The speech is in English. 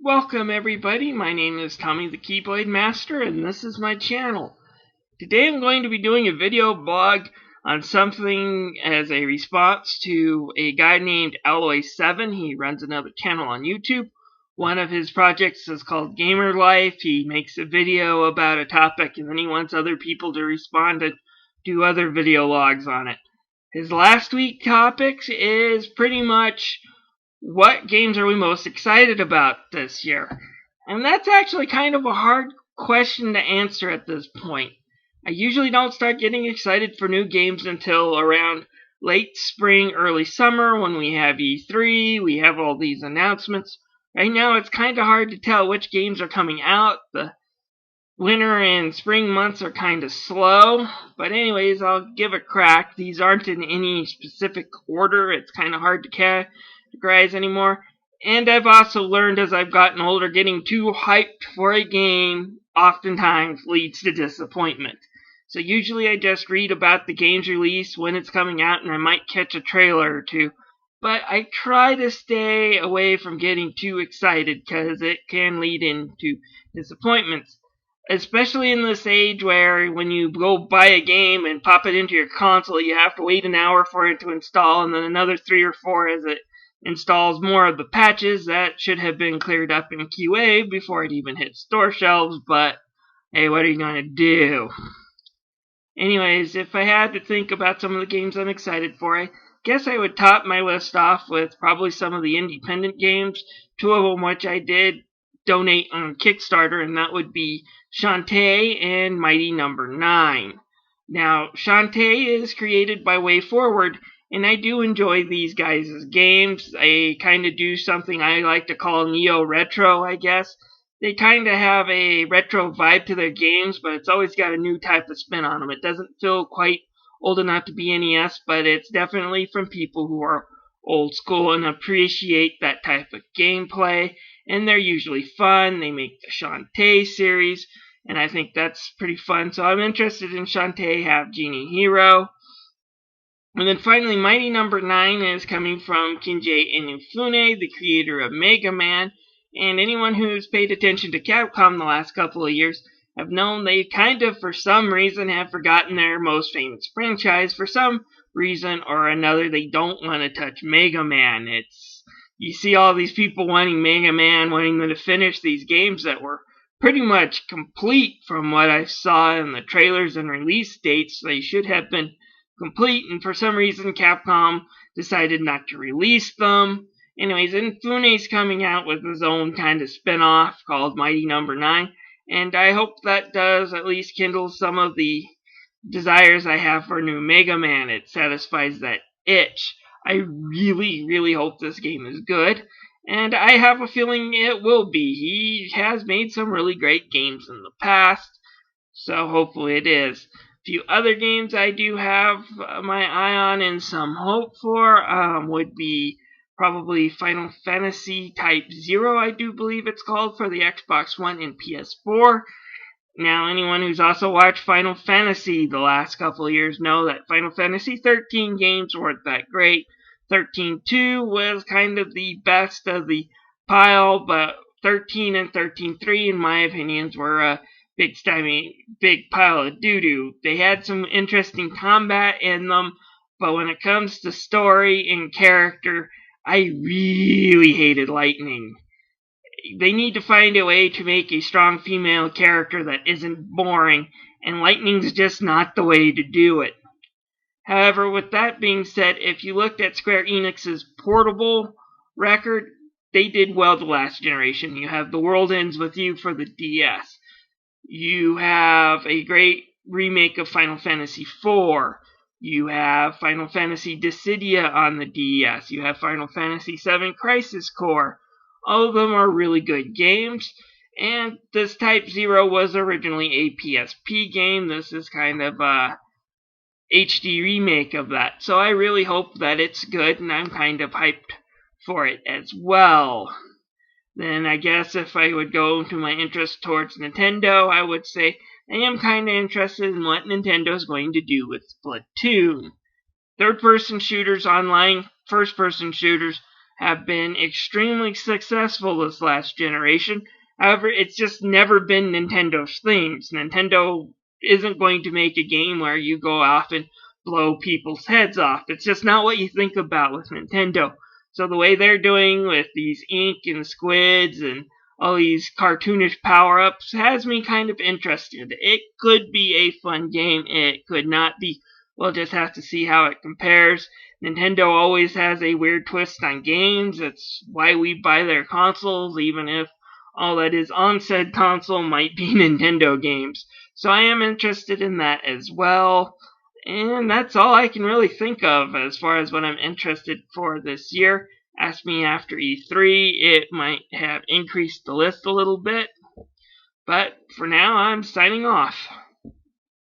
Welcome everybody, my name is Tommy the Keyblade Master and this is my channel. Today I'm going to be doing a video blog on something as a response to a guy named Alloy7. He runs another channel on YouTube. One of his projects is called Gamer Life. He makes a video about a topic and then he wants other people to respond and do other video logs on it. His last week topics is pretty much what games are we most excited about this year? And that's actually kind of a hard question to answer at this point. I usually don't start getting excited for new games until around late spring, early summer when we have E3, we have all these announcements. Right now it's kind of hard to tell which games are coming out. The winter and spring months are kind of slow. But anyways, I'll give a crack. These aren't in any specific order. It's kind of hard to categorize anymore. And I've also learned as I've gotten older, getting too hyped for a game oftentimes leads to disappointment. So usually I just read about the game's release, when it's coming out, and I might catch a trailer or two. But I try to stay away from getting too excited because it can lead into disappointments. Especially in this age where when you go buy a game and pop it into your console, you have to wait an hour for it to install and then another 3 or 4 as it installs more of the patches that should have been cleared up in QA before it even hit store shelves, but hey, what are you going to do? Anyways, if I had to think about some of the games I'm excited for, I guess I would top my list off with probably some of the independent games, 2 of them which I did donate on Kickstarter, and that would be Shantae and Mighty Number 9. Now, Shantae is created by WayForward, and I do enjoy these guys' games. They kind of do something I like to call neo-retro, I guess. They kind of have a retro vibe to their games, but it's always got a new type of spin on them. It doesn't feel quite old enough to be NES, but it's definitely from people who are old school and appreciate that type of gameplay. And they're usually fun. They make the Shantae series, and I think that's pretty fun. So I'm interested in Shantae, have Genie Hero. And then finally, Mighty Number 9 is coming from Kinji Inufune, the creator of Mega Man. And anyone who's paid attention to Capcom the last couple of years have known they kind of, for some reason, have forgotten their most famous franchise. For some reason or another, they don't want to touch Mega Man. You see all these people wanting Mega Man, wanting them to finish these games that were pretty much complete from what I saw in the trailers and release dates. They should have been complete, and for some reason Capcom decided not to release them. Anyways, Infune's coming out with his own kind of spin-off called Mighty Number 9, and I hope that does at least kindle some of the desires I have for new Mega Man. It satisfies that itch. I really hope this game is good, and I have a feeling it will be. He has made some really great games in the past, so hopefully it is. A few other games I do have my eye on and some hope for would be probably Final Fantasy Type 0, I do believe it's called, for the Xbox One and PS4. Now, anyone who's also watched Final Fantasy the last couple of years know that Final Fantasy 13 games weren't that great. 13-2 was kind of the best of the pile, but 13 and 13-3, in my opinions, were a big pile of doo-doo. They had some interesting combat in them, but when it comes to story and character, I really hated Lightning. They need to find a way to make a strong female character that isn't boring, and Lightning's just not the way to do it. However, with that being said, if you looked at Square Enix's Portable record, they did well the last generation. You have The World Ends With You for the DS. You have a great remake of Final Fantasy IV. You have Final Fantasy Dissidia on the DS. You have Final Fantasy VII Crisis Core. All of them are really good games. And this Type 0 was originally a PSP game. This is kind of a HD remake of that. So I really hope that it's good, and I'm kind of hyped for it as well. Then I guess if I would go to my interest towards Nintendo, I would say I am kind of interested in what Nintendo's going to do with Splatoon. Third-person shooters, online first-person shooters, have been extremely successful this last generation. However, it's just never been Nintendo's themes. Nintendo isn't going to make a game where you go off and blow people's heads off. It's just not what you think about with Nintendo. So the way they're doing with these ink and squids and all these cartoonish power-ups has me kind of interested. It could be a fun game. It could not be. We'll just have to see how it compares. Nintendo always has a weird twist on games. It's why we buy their consoles, even if all that is on said console might be Nintendo games. So I am interested in that as well. And that's all I can really think of as far as what I'm interested for this year. Ask me after E3, it might have increased the list a little bit. But for now, I'm signing off.